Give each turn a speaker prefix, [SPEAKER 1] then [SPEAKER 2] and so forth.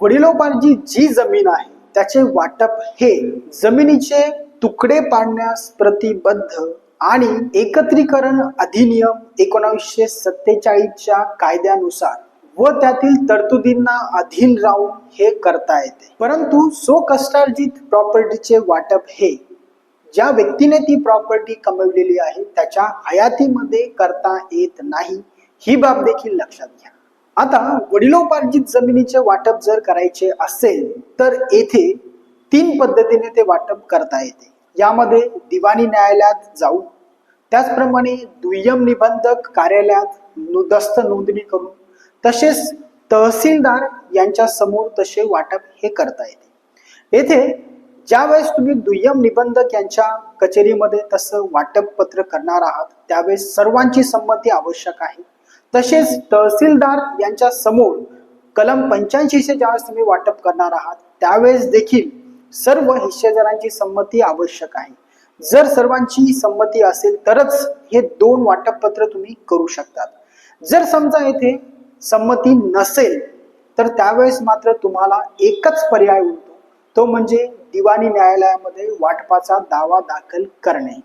[SPEAKER 1] वडिलोपार्जित जी जमीन आहे त्याचे वाटप हे जमिनीचे तुकडे पाडण्यास प्रतिबद्ध आणि एकत्रीकरण अधिनियम 1947च्या कायद्यानुसार व त्यातील तरतुदींना अधीन राहून हे करता येते। परंतु स्वकष्टार्जित प्रॉपर्टीचे वाटप हे ज्या व्यक्तीने ती प्रॉपर्टी कमवलेली आहे त्याच्या हयातीमध्ये करता येत नाही, ही बाब देखील लक्षात घ्या। आता वडिलोपार्जित जमिनीचे वाटप जर करायचे असेल तर येथे 3 पद्धतीने ते वाटप करता येते। यामध्ये दिवाणी न्यायालयात जाऊन, त्याचप्रमाणे दुय्यम निबंधक कार्यालयात दस्त नोंदणी करून, तसेच तहसीलदार यांच्या समोर तसे वाटप हे करता येते। येथे ज्यावेळेस तुम्ही दुय्यम निबंधक यांच्या कचेरीमध्ये तसं वाटप पत्र करणार आहात त्यावेळेस सर्वांची संमती आवश्यक आहे। तसेच तहसीलदार यांच्या समोर कलम 85 ज्यावेळेस तुम्ही वाटप करणार आहात त्यावेळेस देखील सर्व हिस्सेदारांची संमती आवश्यक आहे। जर सर्वांची संमती असेल तरच हे 2 वाटप पत्र तुम्ही करू शकतात। जर समजा येथे संमती नसेल तर त्यावेळेस मात्र तुम्हाला एकच पर्याय उरतो, तो म्हणजे दिवाणी न्यायालयामध्ये वाटपाचा दावा दाखल करणे।